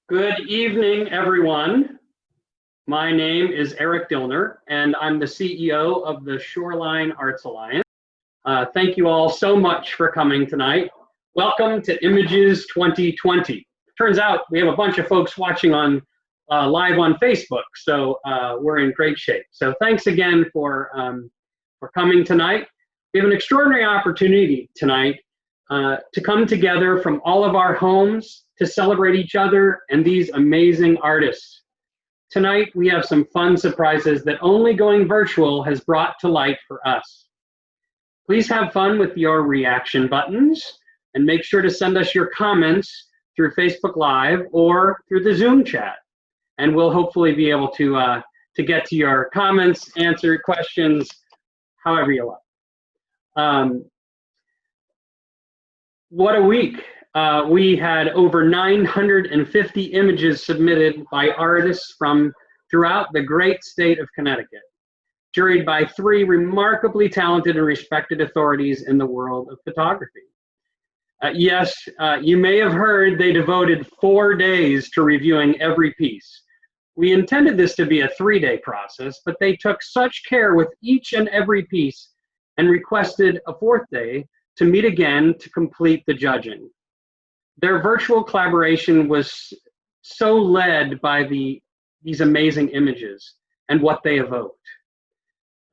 Good evening, everyone. My name is Eric Dillner, and I'm the CEO of the Shoreline Arts Alliance. Thank you all so much for coming tonight. Welcome to Images 2020. Turns out we have a bunch of folks watching on live on Facebook, so we're in great shape. So thanks again for coming tonight. We have an extraordinary opportunity tonight to come together from all of our homes to celebrate each other and these amazing artists. Tonight, we have some fun surprises that only going virtual has brought to light for us. Please have fun with your reaction buttons and make sure to send us your comments through Facebook Live or through the Zoom chat. And we'll hopefully be able to get to your comments, answer questions, however you like. What a week. We had over 950 images submitted by artists from throughout the great state of Connecticut, juried by 3 remarkably talented and respected authorities in the world of photography. Yes, you may have heard they devoted 4 days to reviewing every piece. We intended this to be a 3-day process, but they took such care with each and every piece and requested a 4th day to meet again to complete the judging. Their virtual collaboration was so led by these amazing images and what they evoked.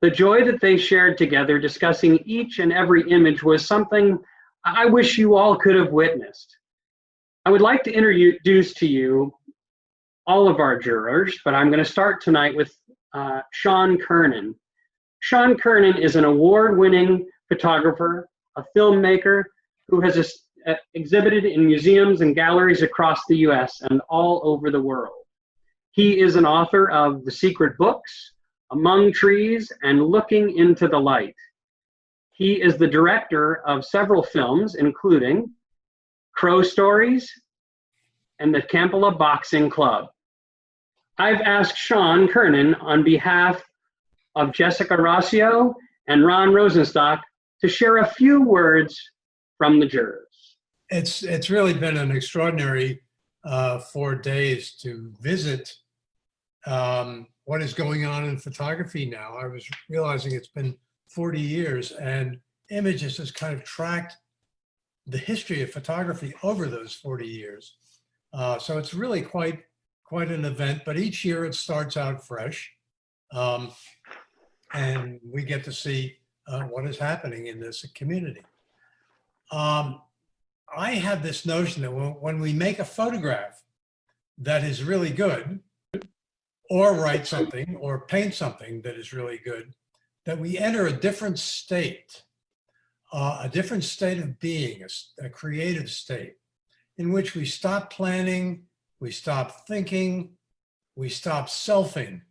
The joy that they shared together discussing each and every image was something I wish you all could have witnessed. I would like to introduce to you all of our jurors, but I'm going to start tonight with Sean Kernan. Sean Kernan is an award-winning photographer, a filmmaker who has exhibited in museums and galleries across the US and all over the world. He is an author of The Secret Books, Among Trees, and Looking into the Light. He is the director of several films, including Crow Stories and the Kampala Boxing Club. I've asked Sean Kernan on behalf of Jessica Rocio and Ron Rosenstock to share a few words from the jurors. It's really been an extraordinary 4 days to visit what is going on in photography now. I was realizing it's been 40 years and Images has kind of tracked the history of photography over those 40 years. So it's really quite an event, but each year it starts out fresh. And we get to see what is happening in this community. I have this notion that when we make a photograph that is really good, or write something, or paint something that is really good, that we enter a different state of being, a creative state, in which we stop planning, we stop thinking, we stop selfing,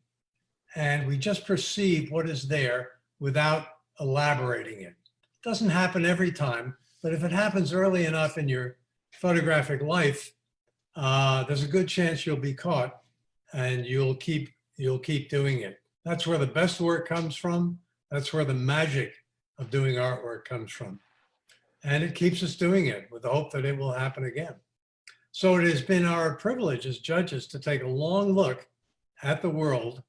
and we just perceive what is there without elaborating it. It doesn't happen every time, but if it happens early enough in your photographic life, there's a good chance you'll be caught and you'll keep doing it. That's where the best work comes from. That's where the magic of doing artwork comes from. And it keeps us doing it with the hope that it will happen again. So it has been our privilege as judges to take a long look at the world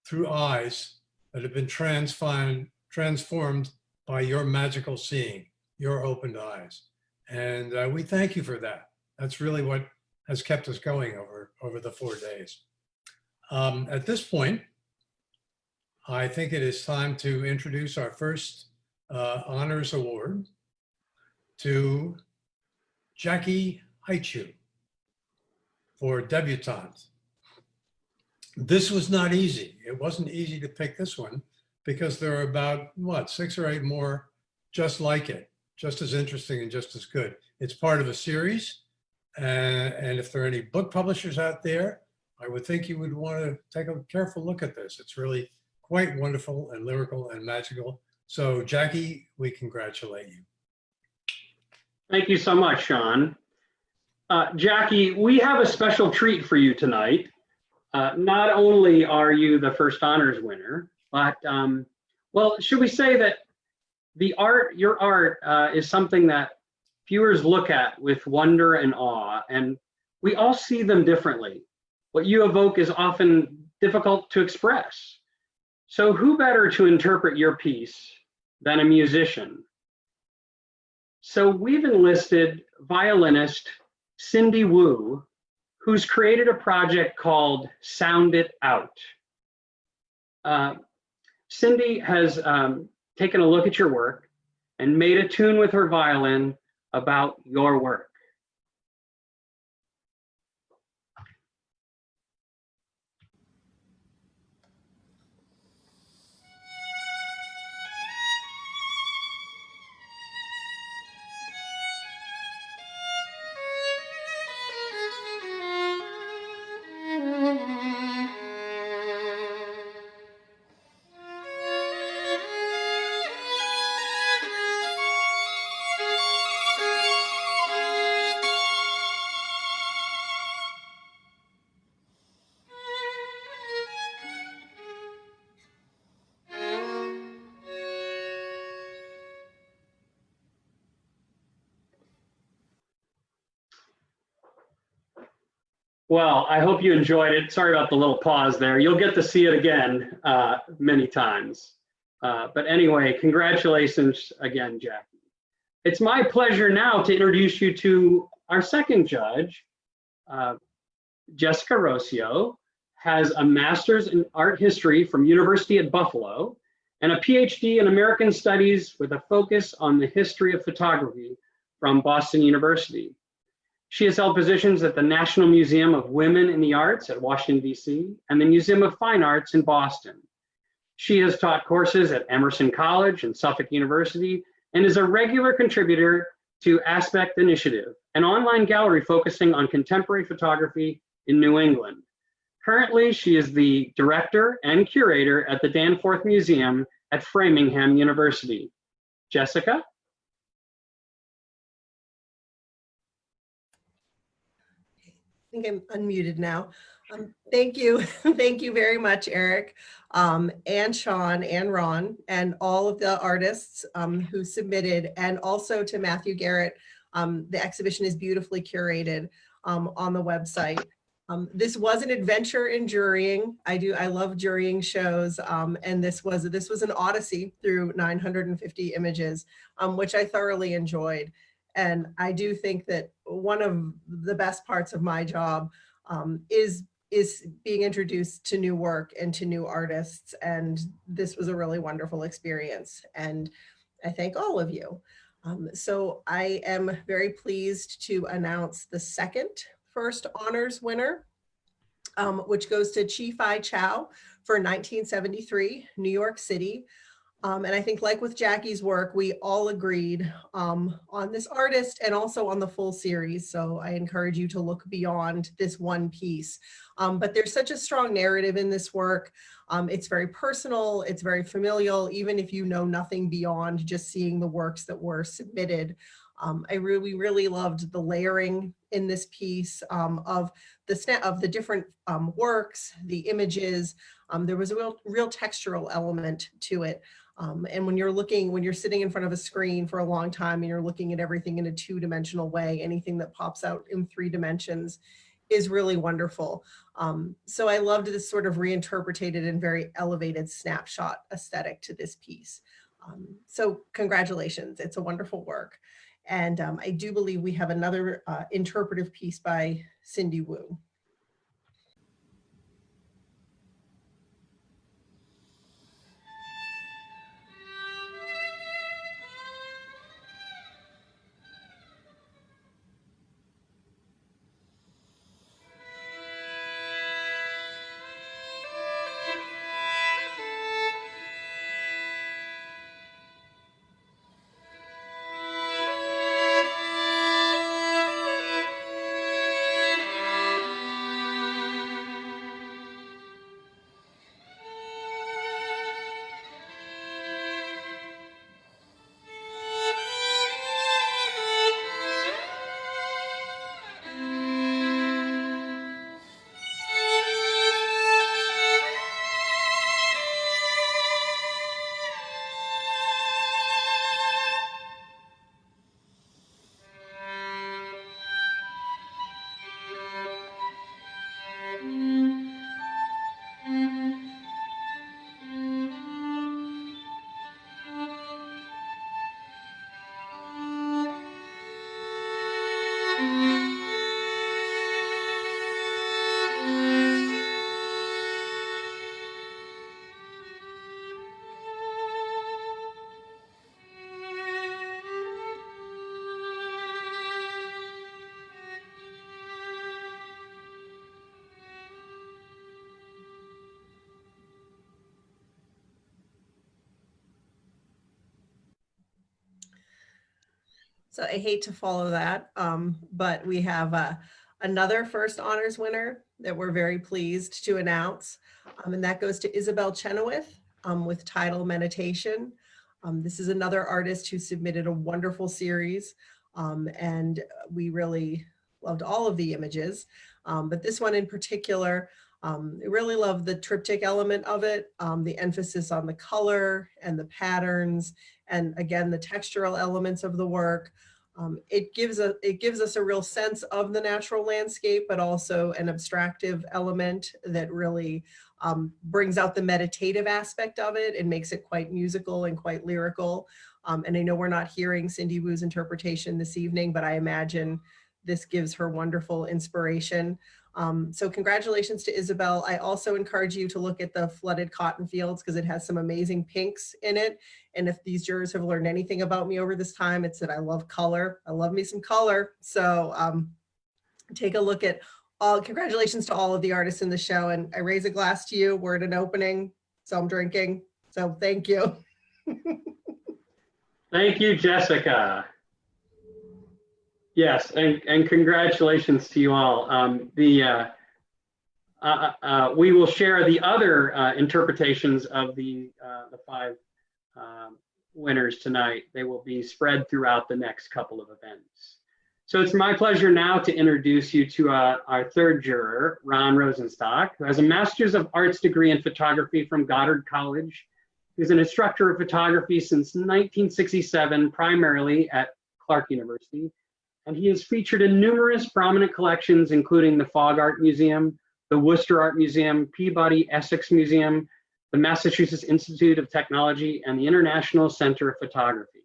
through eyes that have been transformed by your magical seeing, your opened eyes. And we thank you for that. That's really what has kept us going over the 4 days. At this point, I think it is time to introduce our first honors award to Jackie Haichu for debutante. This was not easy. It wasn't easy to pick this one because there are about, 6 or 8 more just like it, just as interesting and just as good. It's part of a series. And if there are any book publishers out there, I would think you would want to take a careful look at this. It's really quite wonderful and lyrical and magical. So Jackie, we congratulate you. Thank you so much, Sean. Jackie, we have a special treat for you tonight. Not only are you the first honors winner, but, well, should we say that your art is something that viewers look at with wonder and awe. And We all see them differently. What you evoke is often difficult to express. So who better to interpret your piece than a musician? So we've enlisted violinist Cindy Wu, who's created a project called Sound It Out. Cindy has taken a look at your work and made a tune with her violin about your work. Well, I hope you enjoyed it. Sorry about the little pause there. You'll get to see it again many times. But anyway, congratulations again, Jackie. It's my pleasure now to introduce you to our second judge. Jessica Rocio has a master's in art history from University at Buffalo and a PhD in American Studies with a focus on the history of photography from Boston University. She has held positions at the National Museum of Women in the Arts at Washington, D.C., and the Museum of Fine Arts in Boston. She has taught courses at Emerson College and Suffolk University and is a regular contributor to Aspect Initiative, an online gallery focusing on contemporary photography in New England. Currently, she is the director and curator at the Danforth Museum at Framingham University. Jessica? I think I'm unmuted now. Thank you. Thank you very much, Eric, and Sean and Ron, and all of the artists who submitted, and also to Matthew Garrett. The exhibition is beautifully curated on the website. This was an adventure in jurying. I love jurying shows, and this was an odyssey through 950 images, which I thoroughly enjoyed. And I do think that one of the best parts of my job is being introduced to new work and to new artists. And this was a really wonderful experience. And I thank all of you. So I am very pleased to announce the first honors winner, which goes to Chi-Fi Chow for 1973, New York City. And I think, like with Jackie's work, we all agreed on this artist and also on the full series. So I encourage you to look beyond this one piece. But there's such a strong narrative in this work. It's very personal, it's very familial, even if you know nothing beyond just seeing the works that were submitted. We really loved the layering in this piece of the different works, the images. There was a real textural element to it. And when you're sitting in front of a screen for a long time and you're looking at everything in a two-dimensional way, anything that pops out in 3 dimensions is really wonderful. So I loved this sort of reinterpreted and very elevated snapshot aesthetic to this piece. So congratulations, it's a wonderful work. And I do believe we have another interpretive piece by Cindy Wu. So I hate to follow that, but we have another first honors winner that we're very pleased to announce. And that goes to Isabel Chenoweth with Title Meditation. This is another artist who submitted a wonderful series, and we really loved all of the images. But this one in particular, I really love the triptych element of it, the emphasis on the color and the patterns, and again, the textural elements of the work. It gives us a real sense of the natural landscape, but also an abstractive element that really brings out the meditative aspect of it and makes it quite musical and quite lyrical. And I know we're not hearing Cindy Wu's interpretation this evening, but I imagine this gives her wonderful inspiration. So congratulations to Isabel. I also encourage you to look at the flooded cotton fields because it has some amazing pinks in it. And if these jurors have learned anything about me over this time, it's that I love color. I love me some color. So take a look at all, congratulations to all of the artists in the show. And I raise a glass to you. We're at an opening, so I'm drinking. So thank you. Thank you, Jessica. Yes, and congratulations to you all. We will share the other interpretations of the 5 winners tonight. They will be spread throughout the next couple of events. So it's my pleasure now to introduce you to our third juror, Ron Rosenstock, who has a Master's of Arts degree in photography from Goddard College. He's an instructor of photography since 1967, primarily at Clark University. And he is featured in numerous prominent collections, including the Fogg Art Museum, the Worcester Art Museum, Peabody Essex Museum, the Massachusetts Institute of Technology, and the International Center of Photography.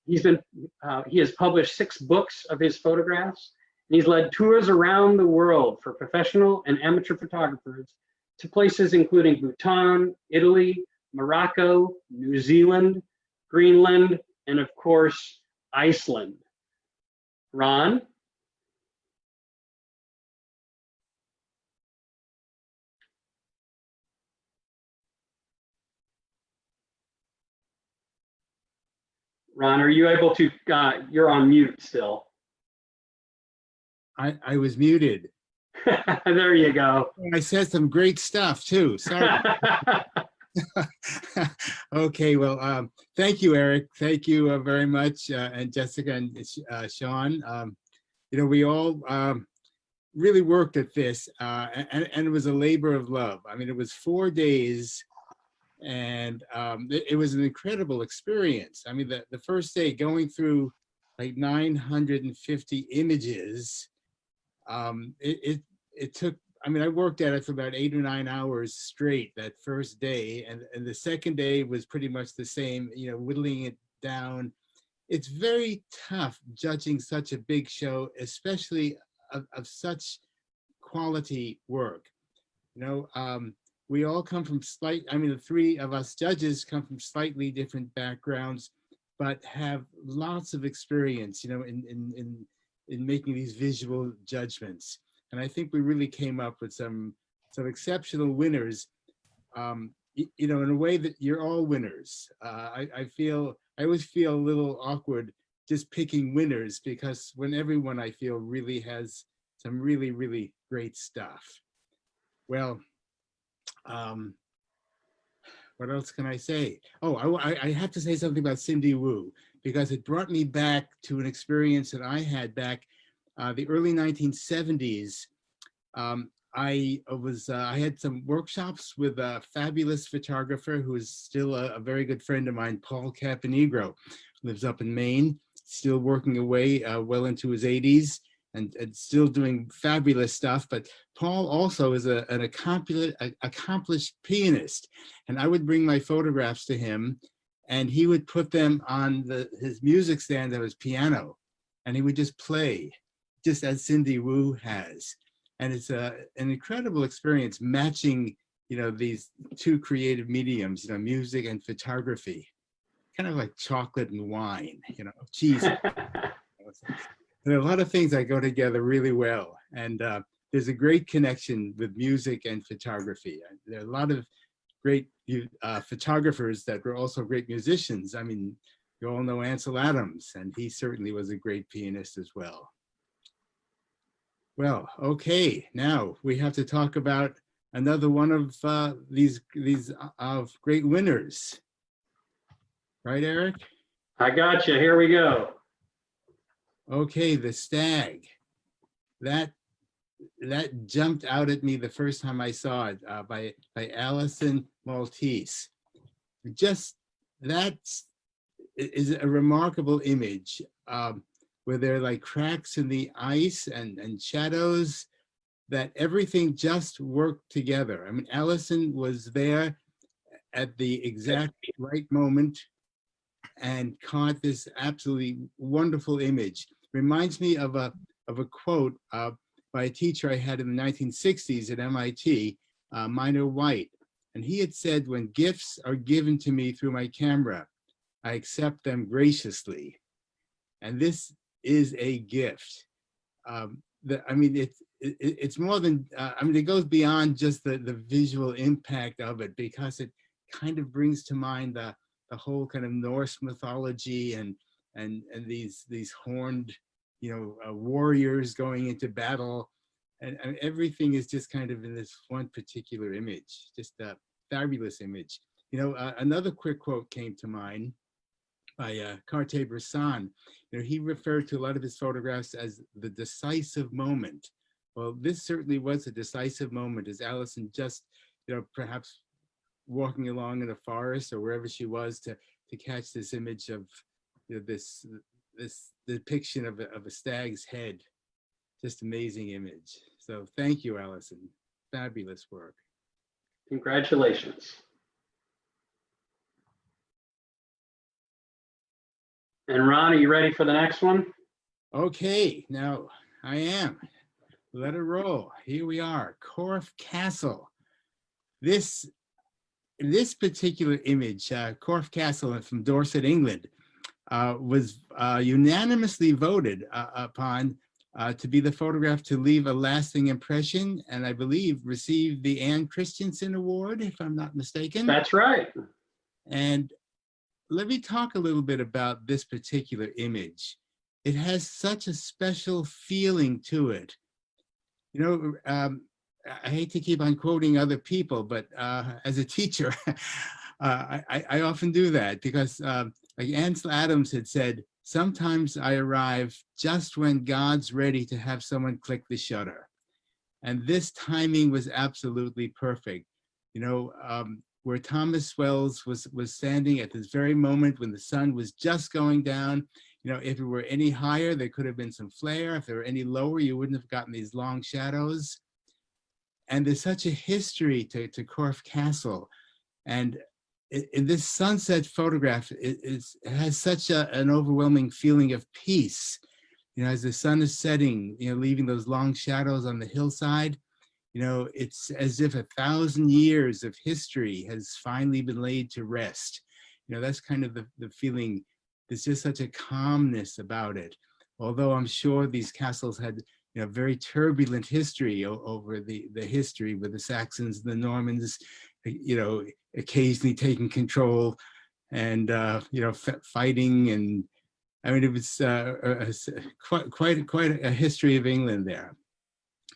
He has published 6 books of his photographs, and he's led tours around the world for professional and amateur photographers to places including Bhutan, Italy, Morocco, New Zealand, Greenland, and of course, Iceland. Ron? Ron, are you able to, you're on mute still. I was muted. There you go. I said some great stuff too. Sorry. Okay, well, thank you, Eric. Thank you very much, and Jessica and Sean. You know, we all really worked at this, and it was a labor of love. I mean, it was 4 days, and it was an incredible experience. I mean, the first day going through like 950 images, it took, I mean, I worked at it for about 8 or 9 hours straight that first day. And the second day was pretty much the same, you know, whittling it down. It's very tough judging such a big show, especially of such quality work. You know, we all come from I mean, the 3 of us judges come from slightly different backgrounds, but have lots of experience, you know, in making these visual judgments. And I think we really came up with some exceptional winners, you know, in a way that you're all winners. I always feel a little awkward just picking winners because when everyone I feel really has some really, really great stuff. Well, what else can I say? Oh, I have to say something about Cindy Wu because it brought me back to an experience that I had back the early 1970s. I had some workshops with a fabulous photographer who is still a very good friend of mine, Paul Caponegro, lives up in Maine, still working away well into his 80s and still doing fabulous stuff. But Paul also is an accomplished pianist. And I would bring my photographs to him and he would put them on his music stand of his piano and he would just play, just as Cindy Wu has. And it's an incredible experience matching, you know, these 2 creative mediums, you know, music and photography, kind of like chocolate and wine, you know, cheese. There are a lot of things that go together really well. And there's a great connection with music and photography. There are a lot of great photographers that were also great musicians. I mean, you all know Ansel Adams, and he certainly was a great pianist as well. Well, okay, now we have to talk about another one of these great winners. Right, Eric? I got you. Here we go. Okay, the stag. That jumped out at me the first time I saw it, by Alison Maltese. Just that is a remarkable image, where there are like cracks in the ice and shadows, that everything just worked together. I mean, Alison was there at the exact right moment and caught this absolutely wonderful image. Reminds me of a quote by a teacher I had in the 1960s at MIT, Minor White. And he had said, "When gifts are given to me through my camera, I accept them graciously." And this is a gift. I mean, it's more than, I mean, it goes beyond just the visual impact of it, because it kind of brings to mind the whole kind of Norse mythology and these horned, warriors going into battle. And everything is just kind of in this one particular image, just a fabulous image. Another quick quote came to mind by Cartier-Bresson. He referred to a lot of his photographs as the decisive moment. Well, this certainly was a decisive moment, as Alison just, perhaps walking along in a forest or wherever she was to catch this image of this depiction of a stag's head. Just amazing image. So thank you, Alison. Fabulous work. Congratulations. And Ron, are you ready for the next one? Okay, now I am. Let it roll. Here we are, Corfe Castle. This particular image, Corfe Castle from Dorset, England, was unanimously voted upon to be the photograph to leave a lasting impression, and I believe received the Anne Christensen Award, if I'm not mistaken. That's right. And let me talk a little bit about this particular image. It has such a special feeling to it. I hate to keep on quoting other people, but as a teacher, I often do that, because like Ansel Adams had said, sometimes I arrive just when God's ready to have someone click the shutter. And this timing was absolutely perfect. Where Thomas Wells was standing at this very moment when the sun was just going down. If it were any higher, there could have been some flare. If there were any lower, you wouldn't have gotten these long shadows. And there's such a history to Corfe Castle. And in this sunset photograph, it has such an overwhelming feeling of peace. As the sun is setting, leaving those long shadows on the hillside, it's as if 1,000 years of history has finally been laid to rest. That's kind of the feeling. There's just such a calmness about it. Although I'm sure these castles had very turbulent history over the history with the Saxons, the Normans, occasionally taking control and, fighting. And I mean, it was quite a history of England there,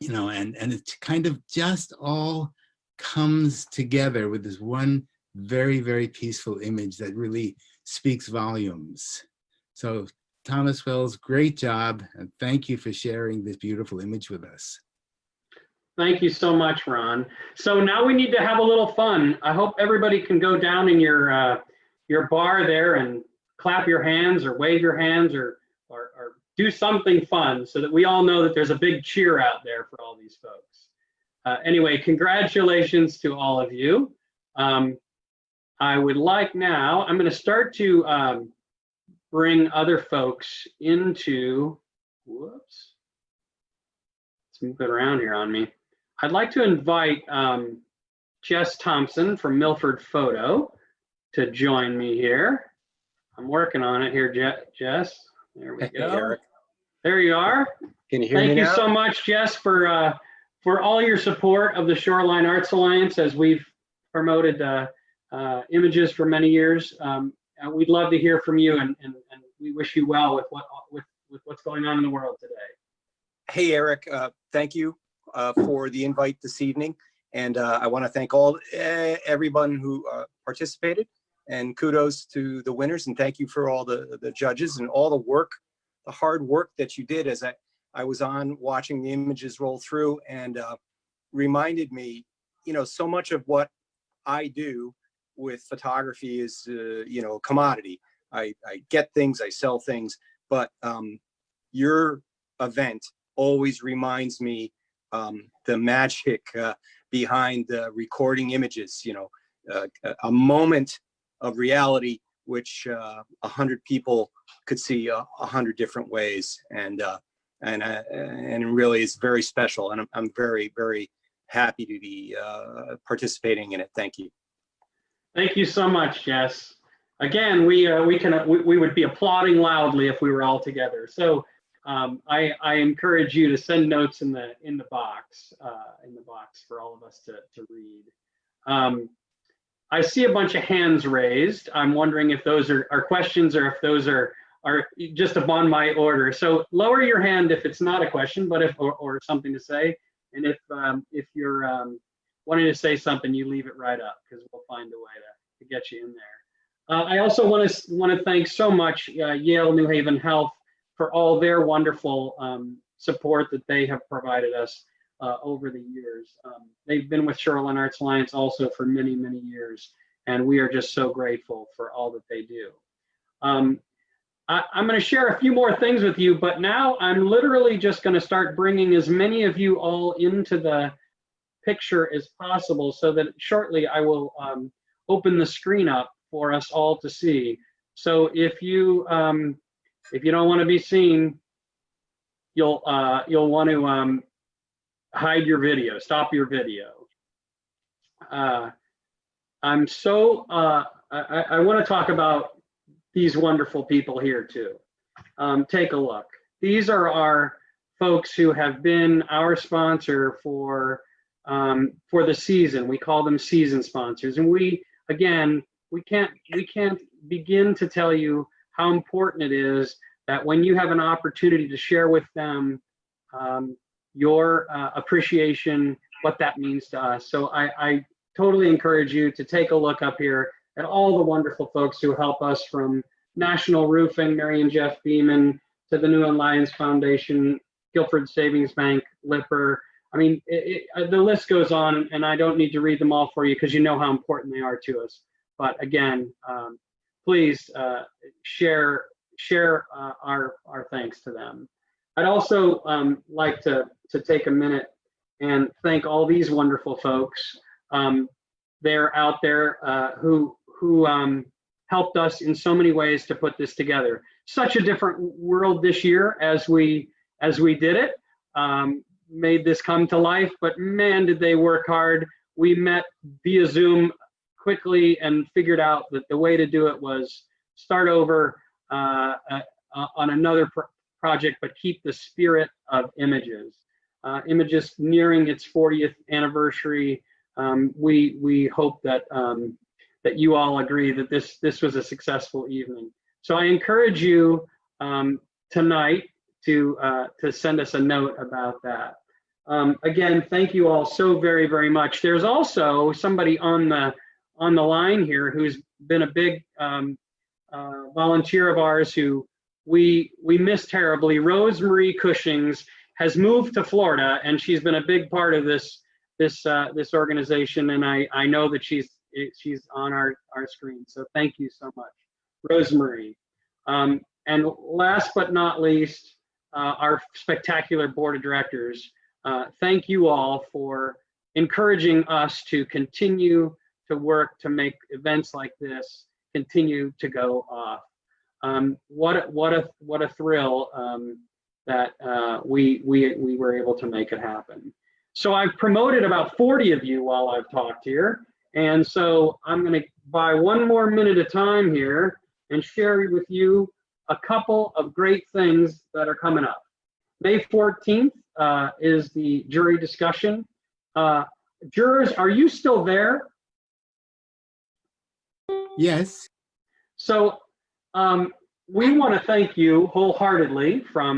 and it kind of just all comes together with this one very, very peaceful image that really speaks volumes. So Thomas Wells, great job, and thank you for sharing this beautiful image with us. Thank you so much, Ron. So now we need to have a little fun. I hope everybody can go down in your bar there and clap your hands or wave your hands or do something fun so that we all know that there's a big cheer out there for all these folks. Anyway, congratulations to all of you. I would like now, I'm going to start to bring other folks into, whoops, let's move it around here on me. I'd like to invite Jess Thompson from Milford Photo to join me here. I'm working on it here, Jess. There we go. Eric. There you are. Can you hear me now? Thank you so much, Jess, for all your support of the Shoreline Arts Alliance as we've promoted images for many years. we'd love to hear from you, and we wish you well with what's going on in the world today. Hey, Eric, thank you for the invite this evening. And I want to thank everyone who participated, and kudos to the winners. And thank you for all the judges and all the work, the hard work that you did as I was on watching the images roll through, and reminded me, so much of what I do with photography is, commodity. I get things, I sell things, but your event always reminds me the magic behind recording images, a moment of reality which 100 people could see 100 different ways, and really is very special, and I'm very, very happy to be participating in it. Thank you. Thank you so much, Jess. Again, we would be applauding loudly if we were all together. So I encourage you to send notes in the box for all of us to read. I see a bunch of hands raised. I'm wondering if those are questions or if those are just upon my order. So lower your hand if it's not a question, but or something to say. And if you're wanting to say something, you leave it right up, because we'll find a way to get you in there. I also want to thank so much Yale New Haven Health for all their wonderful support that they have provided us over the years. They've been with Shoreline Arts Alliance also for many, many years, and we are just so grateful for all that they do. I'm going to share a few more things with you, but now I'm literally just going to start bringing as many of you all into the picture as possible, so that shortly I will open the screen up for us all to see. So if you don't want to be seen, you'll want to hide your video, stop your video. I'm so I want to talk about these wonderful people here too. Take a look. These are our folks who have been our sponsor for the season. We call them season sponsors, and we can't begin to tell you how important it is that when you have an opportunity to share with them your appreciation, what that means to us. So I totally encourage you to take a look up here at all the wonderful folks who help us, from National Roofing, Mary and Jeff Beeman, to the New Alliance Foundation, Guilford Savings Bank, Lipper. I mean, the list goes on, and I don't need to read them all for you because you know how important they are to us. But again, please share our thanks to them. I'd also like to take a minute and thank all these wonderful folks. They're out there who helped us in so many ways to put this together. Such a different world this year as we did it. Made this come to life, but man, did they work hard. We met via Zoom quickly and figured out that the way to do it was start over on another project, but keep the spirit of Images. Images nearing its 40th anniversary. We hope that that you all agree that this was a successful evening. So I encourage you tonight to send us a note about that. Again, thank you all so very, very much. There's also somebody on the line here who's been a big volunteer of ours who we miss terribly. Rosemarie Cushings has moved to Florida, and she's been a big part of this organization, and I know that she's on our screen. So thank you so much, Rosemarie. And last but not least, our spectacular board of directors. Thank you all for encouraging us to continue to work to make events like this continue to go off. What a thrill that we were able to make it happen. So I've promoted about 40 of you while I've talked here, and so I'm going to buy one more minute of time here and share with you a couple of great things that are coming up. May 14th is the jury discussion. Jurors, are you still there? Yes. So we want to thank you wholeheartedly for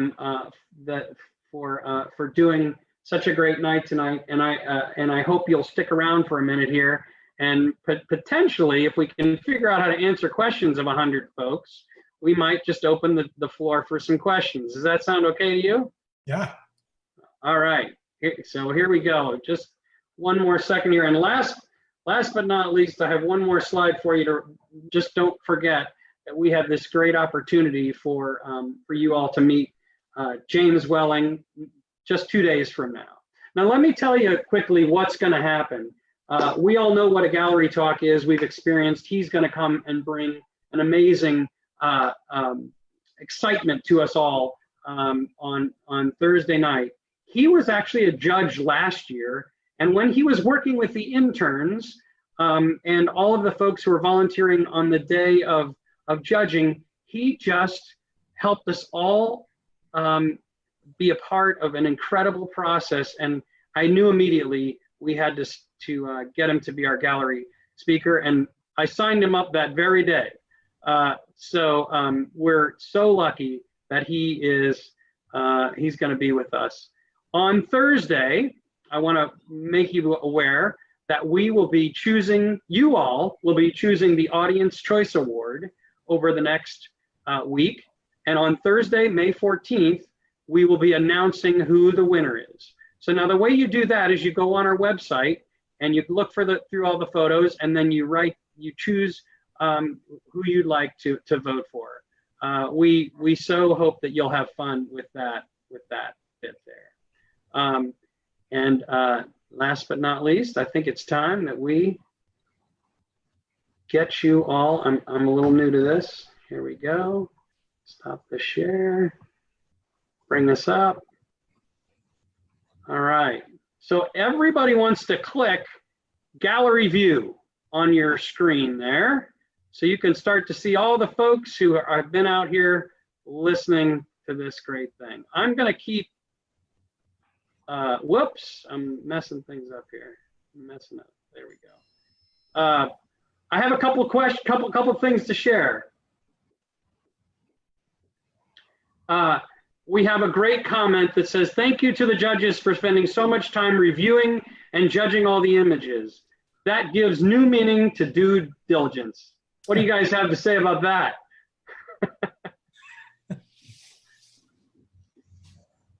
doing such a great night tonight, and I hope you'll stick around for a minute here, and potentially, if we can figure out how to answer questions of 100 folks, we might just open the floor for some questions. Does that sound okay to you? Yeah. All right. So here we go. Just one more second here, and last but not least, I have one more slide for you to just don't forget that we have this great opportunity for you all to meet James Welling just 2 days from now. Now, let me tell you quickly what's going to happen. We all know what a gallery talk is. We've experienced. He's going to come and bring an amazing excitement to us all on Thursday night. He was actually a judge last year, and when he was working with the interns and all of the folks who were volunteering on the day of judging, he just helped us all be a part of an incredible process. And I knew immediately we had to get him to be our gallery speaker, and I signed him up that very day. So we're so lucky that he's going to be with us. On Thursday, I want to make you aware that you all will be choosing the Audience Choice Award over the next week. And on Thursday, May 14th, we will be announcing who the winner is. So now the way you do that is you go on our website and you look through all the photos, and then you choose who you'd like to vote for. We so hope that you'll have fun with that bit there. And last but not least, I think it's time that we get you all. I'm a little new to this. Here we go. Stop the share. Bring this up. All right. So everybody wants to click gallery view on your screen there, so you can start to see all the folks who have been out here listening to this great thing. I'm going to keep, whoops, I'm messing things up here. I'm messing up. There we go. I have a couple of questions, couple things to share. We have a great comment that says, "Thank you to the judges for spending so much time reviewing and judging all the images. That gives new meaning to due diligence." What do you guys have to say about that?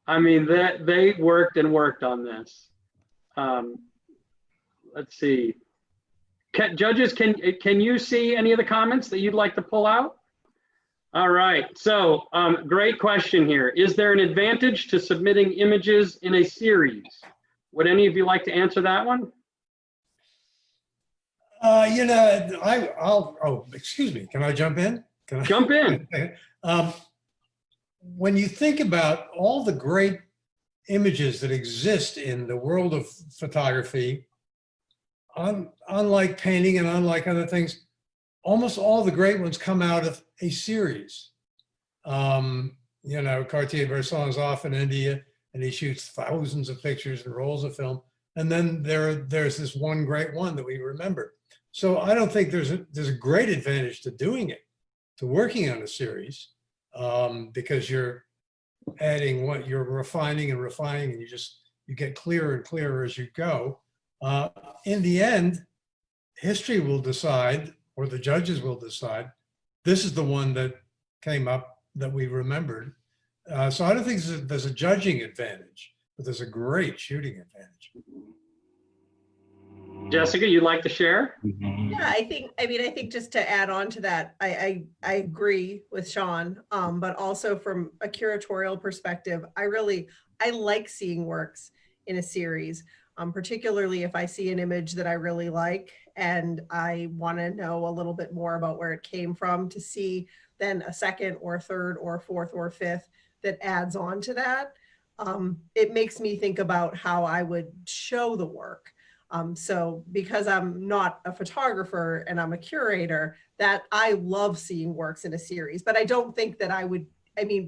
I mean, they worked and worked on this. Let's see. Judges, can you see any of the comments that you'd like to pull out? All right, so great question here. Is there an advantage to submitting images in a series? Would any of you like to answer that one? Excuse me, can I jump in? Jump in. When you think about all the great images that exist in the world of photography, unlike painting and unlike other things, almost all the great ones come out of a series. Cartier-Bresson is off in India and he shoots thousands of pictures and rolls of film. And then there's this one great one that we remember. So I don't think there's a great advantage to doing it, to working on a series, because you're adding you're refining and refining, and you get clearer and clearer as you go. In the end, history will decide, or the judges will decide, this is the one that came up that we remembered. So I don't think there's a judging advantage, but there's a great shooting advantage. Jessica, you'd like to share? Yeah, I think just to add on to that, I agree with Sean, but also from a curatorial perspective, I like seeing works in a series, particularly if I see an image that I really like and I want to know a little bit more about where it came from, to see then a second or third or fourth or fifth that adds on to that. It makes me think about how I would show the work. So because I'm not a photographer and I'm a curator, that I love seeing works in a series, but I don't think that I would,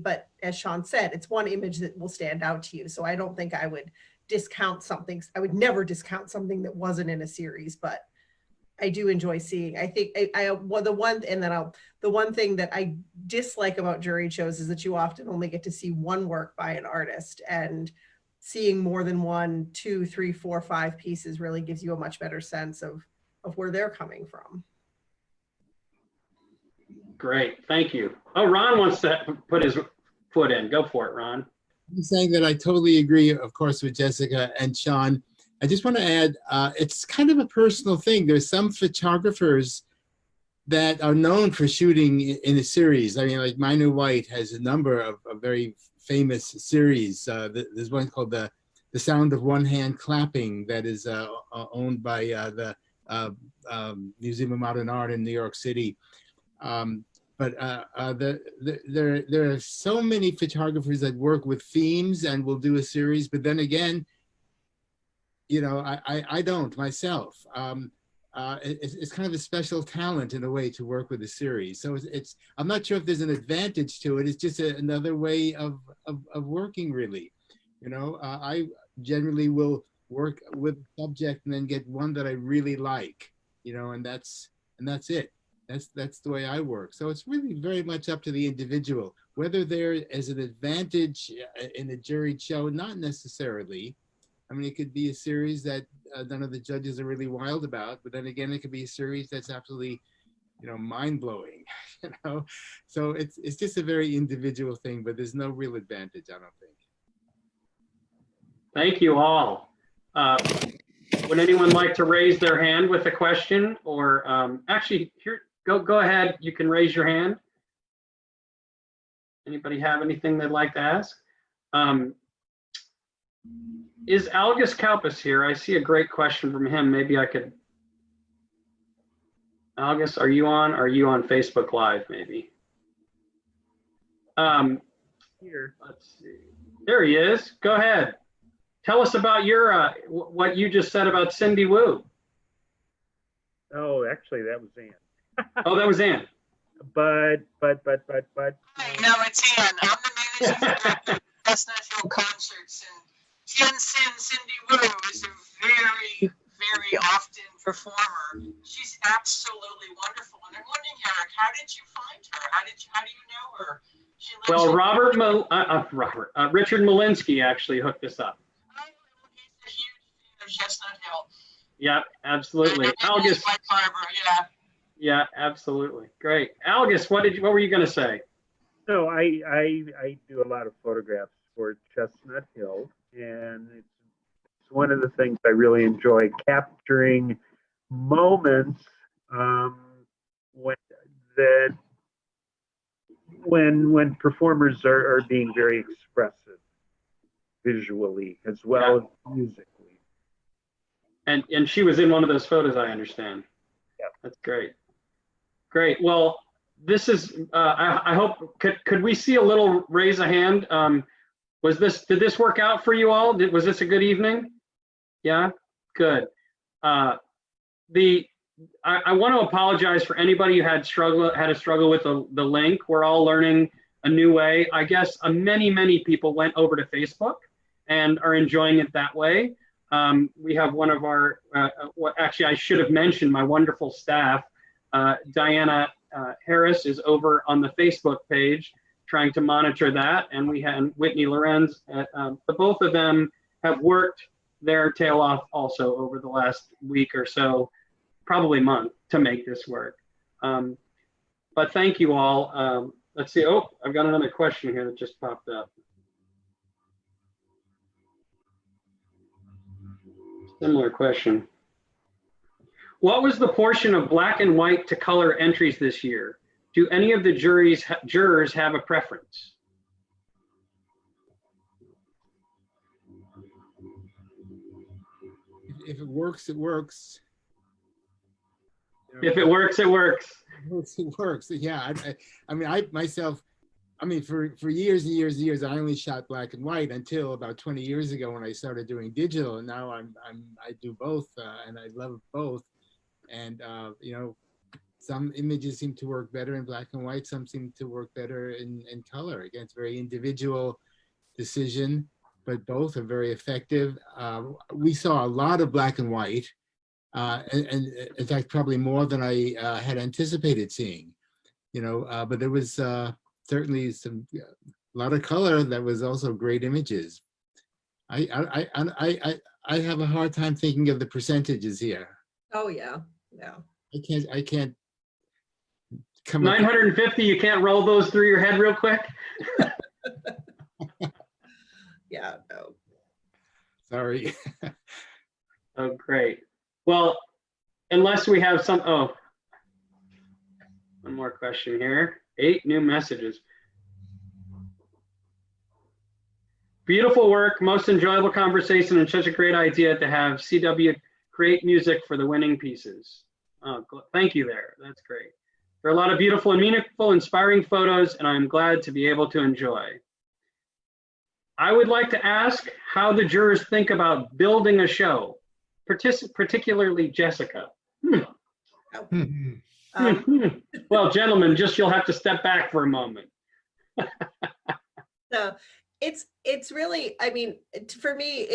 but as Sean said, it's one image that will stand out to you. So I don't think I would discount something. I would never discount something that wasn't in a series, but I do enjoy seeing. I think well, the one thing that I dislike about jury shows is that you often only get to see one work by an artist, and seeing more than 1, 2, 3, 4, 5 pieces really gives you a much better sense of where they're coming from. Great, thank you. Oh, Ron wants to put his foot in. Go for it, Ron. I'm saying that I totally agree, of course, with Jessica and Sean. I just want to add, it's kind of a personal thing. There's some photographers that are known for shooting in a series. I mean, like Minu White has a number of very famous series. There's one called the Sound of One Hand Clapping that is owned by the Museum of Modern Art in New York City. There are so many photographers that work with themes and will do a series, but then again, you know, I don't myself. It's kind of a special talent in a way to work with a series. So I'm not sure if there's an advantage to it. It's just another way of working, really. You know, I generally will work with a subject and then get one that I really like, you know, and that's it. That's the way I work. So it's really very much up to the individual. Whether there is an advantage in a juried show, not necessarily. I mean, it could be a series that none of the judges are really wild about, but then again, it could be a series that's absolutely, you know, mind-blowing, you know? So it's just a very individual thing, but there's no real advantage, I don't think. Thank you all. Would anyone like to raise their hand with a question, or actually, here, go ahead. You can raise your hand. Anybody have anything they'd like to ask? Is Algus Kalpis here? I see a great question from him. Maybe I could. Algus, are you on? Are you on Facebook Live? Maybe. Here. Let's see. There he is. Go ahead. Tell us about your what you just said about Cindy Wu. Oh, actually, that was Ann. Oh, that was Ann. But. Hi, no, it's Ann. I'm the managing director of Chestnut Hill Concerts, and Cindy Wu is a very, very often performer. She's absolutely wonderful. And I'm wondering, Eric, how did you find her? How do you know her? She lives Well, Richard Malinsky actually hooked us up. Oh, he's a huge fan of Chestnut Hill. Yeah, absolutely. Algus. Mike Barber, yeah. Yeah, absolutely. Great. Algus, what were you going to say? No, I do a lot of photographs for Chestnut Hill, and it's one of the things I really enjoy, capturing moments when performers are being very expressive visually as well as musically. And she was in one of those photos, I understand. Yeah. That's great. Great. Well, this is, I hope, could we see a little raise a hand? Did this work out for you all? Was this a good evening? Yeah, good. I want to apologize for anybody who had a struggle with the link. We're all learning a new way. I guess many people went over to Facebook and are enjoying it that way. We have one of our, actually I should have mentioned my wonderful staff, Diana Harris is over on the Facebook page trying to monitor that, and we had Whitney Lorenz. The both of them have worked their tail off also over the last week or so, probably month, to make this work. But thank you all. Let's see. Oh, I've got another question here that just popped up. Similar question. What was the portion of black and white to color entries this year? Do any of the jurors have a preference? If it works, it works. If it works, it works. It works. Yeah. I mean, I myself, I mean, for years and years and years, I only shot black and white until about 20 years ago when I started doing digital, and now I do both, and I love both. And you know, some images seem to work better in black and white, some seem to work better in color. Again, it's a very individual decision, but both are very effective. We saw a lot of black and white, and in fact, probably more than I had anticipated seeing. But there was certainly a lot of color. That was also great images. I have a hard time thinking of the percentages here. Oh, yeah, yeah. I can't come up. 950, you can't roll those through your head real quick? Yeah, no. Sorry. Oh, great. Well, unless we have one more question here. 8 new messages. Beautiful work, most enjoyable conversation, and such a great idea to have CW create music for the winning pieces. Oh, thank you there. That's great. There are a lot of beautiful and meaningful, inspiring photos, and I'm glad to be able to enjoy. I would like to ask how the jurors think about building a show, particularly Jessica. Well, gentlemen, you'll have to step back for a moment. So it's really, I mean, for me,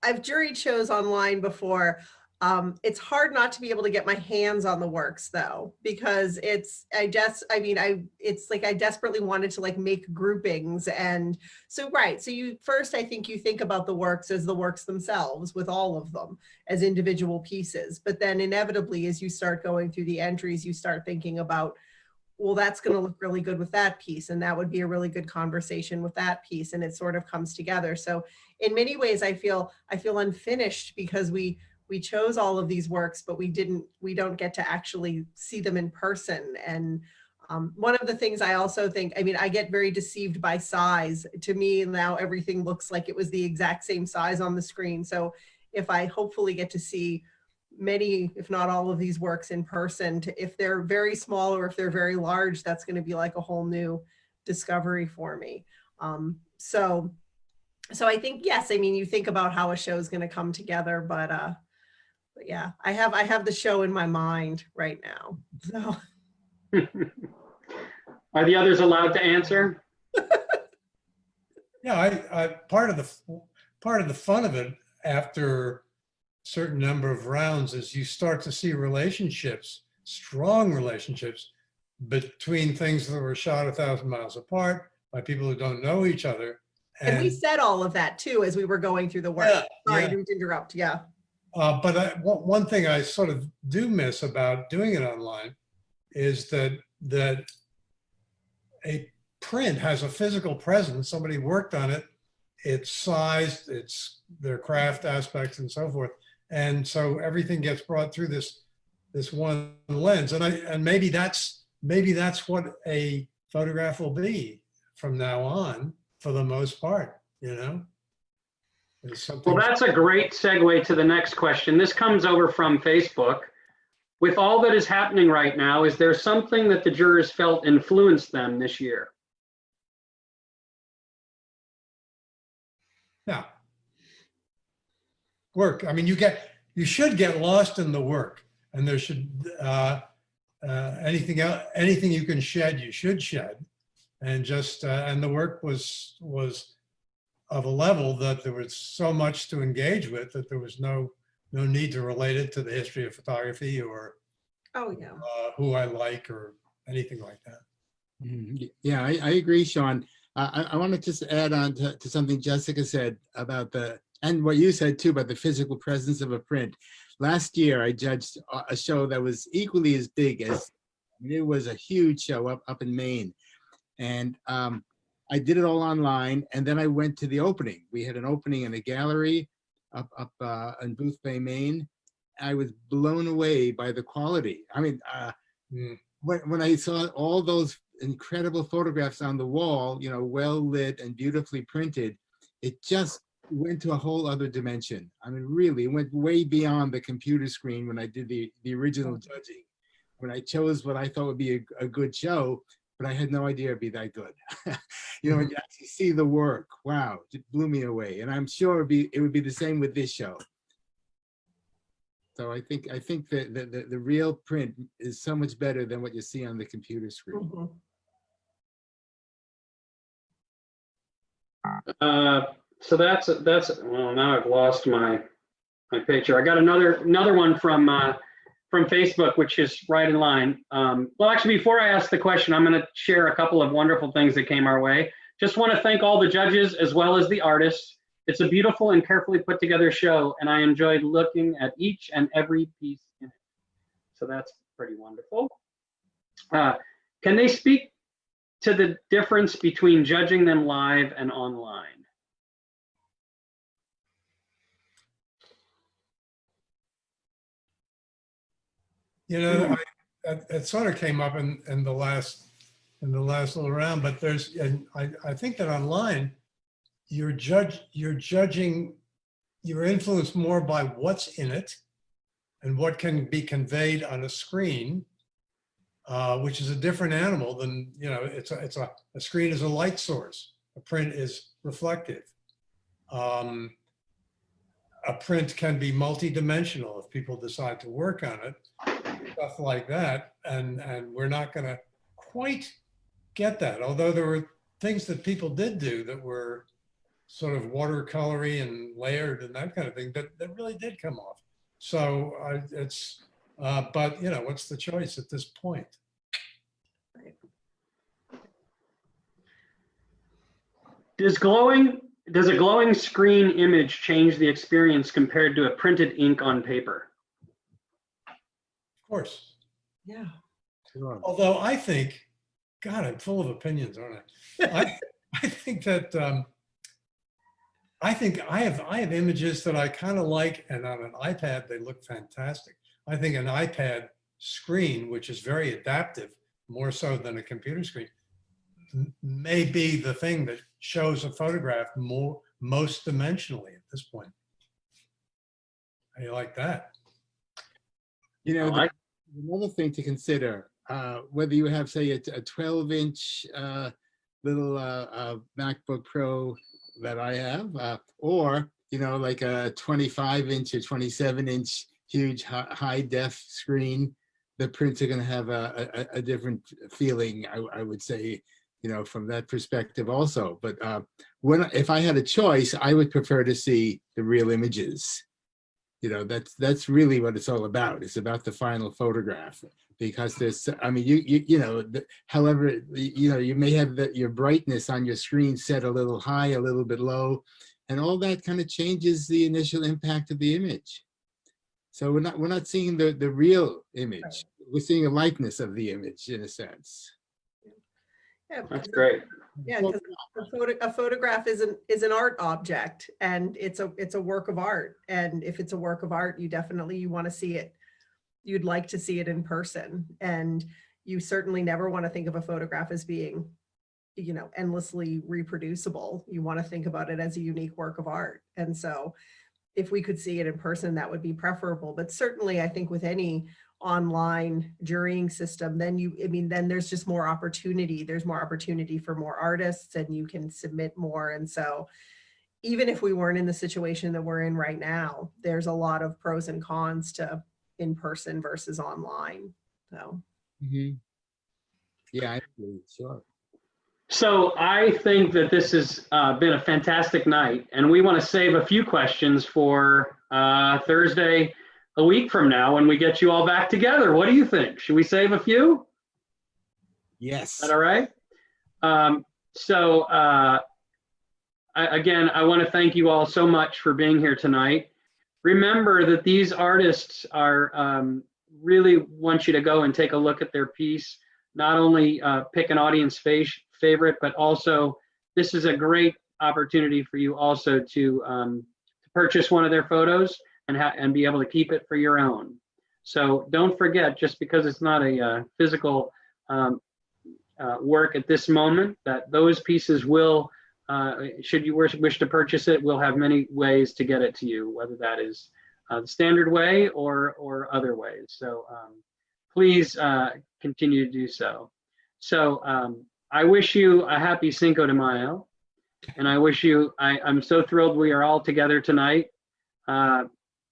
I've juried shows online before. It's hard not to be able to get my hands on the works though, because it's like I desperately wanted to like make groupings. And so, right. So I think you think about the works as the works themselves with all of them as individual pieces. But then inevitably, as you start going through the entries, you start thinking about, well, that's going to look really good with that piece. And that would be a really good conversation with that piece. And it sort of comes together. So in many ways, I feel unfinished because we chose all of these works, but we don't get to actually see them in person. And one of the things I also think, I get very deceived by size. To me now, everything looks like it was the exact same size on the screen. So if I hopefully get to see many, if not all of these works in person, if they're very small or if they're very large, that's going to be like a whole new discovery for me. So I think, yes, you think about how a show is going to come together, but yeah, I have the show in my mind right now. So Are the others allowed to answer? Yeah, part of the fun of it after a certain number of rounds is you start to see relationships, strong relationships between things that were shot 1,000 miles apart by people who don't know each other. And we said all of that too as we were going through the work. Yeah, Sorry yeah. to interrupt. Yeah. But one thing I sort of do miss about doing it online is that a print has a physical presence. Somebody worked on it. It's sized. It's their craft aspects and so forth. And so everything gets brought through this one lens. And maybe that's what a photograph will be from now on, for the most part. Well, that's a great segue to the next question. This comes over from Facebook. With all that is happening right now, is there something that the jurors felt influenced them this year? Yeah. Work. You should get lost in the work, and there should anything you can shed, you should shed, and just and the work was of a level that there was so much to engage with that there was no need to relate it to the history of photography or who I like or anything like that. Yeah, I agree, Sean. I want to just add on to something Jessica said about and what you said too about the physical presence of a print. Last year, I judged a show that was equally as big as, it was a huge show up in Maine. And I did it all online, and then I went to the opening. We had an opening in a gallery up in Booth Bay, Maine. I was blown away by the quality. When I saw all those incredible photographs on the wall, well lit and beautifully printed, it just went to a whole other dimension. Really, it went way beyond the computer screen when I did the original judging. When I chose what I thought would be a good show, but I had no idea it'd be that good. When you actually see the work, wow, it blew me away. And I'm sure it would be the same with this show. So I think that the real print is so much better than what you see on the computer screen. So that's well, now I've lost my my picture. I got another one from Facebook, which is right in line. Well, actually, before I ask the question, I'm going to share a couple of wonderful things that came our way. Just want to thank all the judges as well as the artists. It's a beautiful and carefully put together show, and I enjoyed looking at each and every piece in it. So that's pretty wonderful. Can they speak to the difference between judging them live and online? You know, it sort of came up in the last little round, but and I think that online, you're judging, you're influenced more by what's in it and what can be conveyed on a screen, which is a different animal than, you know, a screen is a light source, a print is reflective. A print can be multidimensional if people decide to work on it, stuff like that, and we're not going to quite get that, although there were things that people did do that were sort of watercolory and layered and that kind of thing that really did come off. So but you know, what's the choice at this point? Does a glowing screen image change the experience compared to a printed ink on paper? Of course. Yeah. Sure. Although I think, God, I'm full of opinions, aren't I? I think that I have images that I kind of like, and on an iPad they look fantastic. I think an iPad screen, which is very adaptive, more so than a computer screen, may be the thing that shows a photograph most dimensionally at this point. How do you like that? You know, another thing to consider, whether you have, say, a 12-inch little MacBook Pro that I have, or, you know, like a 25-inch or 27-inch huge high-def screen, the prints are going to have a different feeling, I would say, you know, from that perspective also. But if I had a choice, I would prefer to see the real images. You know, that's really what it's all about. It's about the final photograph, because there's, I mean, you know, however, you know, you may have your brightness on your screen set a little high, a little bit low, and all that kind of changes the initial impact of the image. So we're not seeing the real image. Right. We're seeing a likeness of the image in a sense. Yeah, that's great. Yeah, because a photograph is an art object, and it's a work of art. And if it's a work of art, you want to see it. You'd like to see it in person, and you certainly never want to think of a photograph as being, you know, endlessly reproducible. You want to think about it as a unique work of art. And so if we could see it in person, that would be preferable. But certainly I think with any online jurying system, then there's just more opportunity. There's more opportunity for more artists, and you can submit more. And so even if we weren't in the situation that we're in right now, there's a lot of pros and cons to in person versus online. So yeah, I agree. Sure. So I think that this has been a fantastic night, and we want to save a few questions for Thursday, a week from now, when we get you all back together. What do you think? Should we save a few? Yes. Is that all right? Again, I want to thank you all so much for being here tonight. Remember that these artists are really want you to go and take a look at their piece. Not only pick an audience favorite, but also this is a great opportunity for you also to purchase one of their photos and be able to keep it for your own. So don't forget, just because it's not a physical work at this moment, that those pieces will, should you wish to purchase it, we'll have many ways to get it to you, whether that is the standard way or other ways. So please continue to do so. So I wish you a happy Cinco de Mayo, and I wish you, I'm so thrilled we are all together tonight.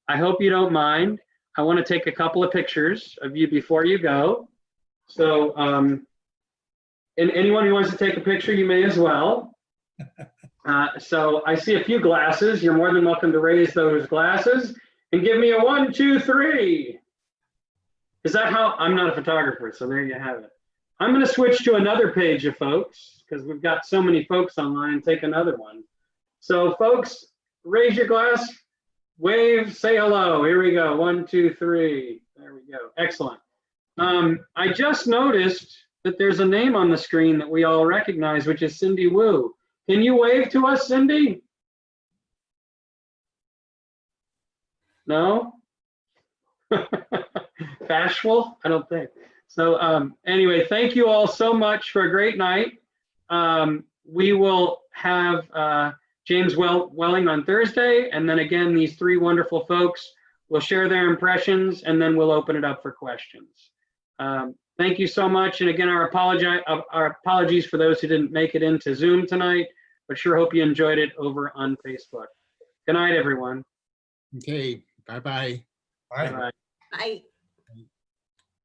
I hope you don't mind. I want to take a couple of pictures of you before you go. So, and anyone who wants to take a picture, you may as well. So I see a few glasses. You're more than welcome to raise those glasses. And give me a 1, 2, 3. Is that how? I'm not a photographer, so there you have it. I'm going to switch to another page of folks because we've got so many folks online. Take another one. So folks, raise your glass, wave, say hello. Here we go. 1, 2, 3. There we go. Excellent. I just noticed that there's a name on the screen that we all recognize, which is Cindy Wu. Can you wave to us, Cindy? No? Bashful? I don't think. So anyway, thank you all so much for a great night. We will have James Welling on Thursday, and then again, these 3 wonderful folks will share their impressions, and then we'll open it up for questions. Thank you so much, and again, our apologies for those who didn't make it into Zoom tonight, but sure hope you enjoyed it over on Facebook. Good night, everyone. Okay, bye-bye. All right. Bye. Bye.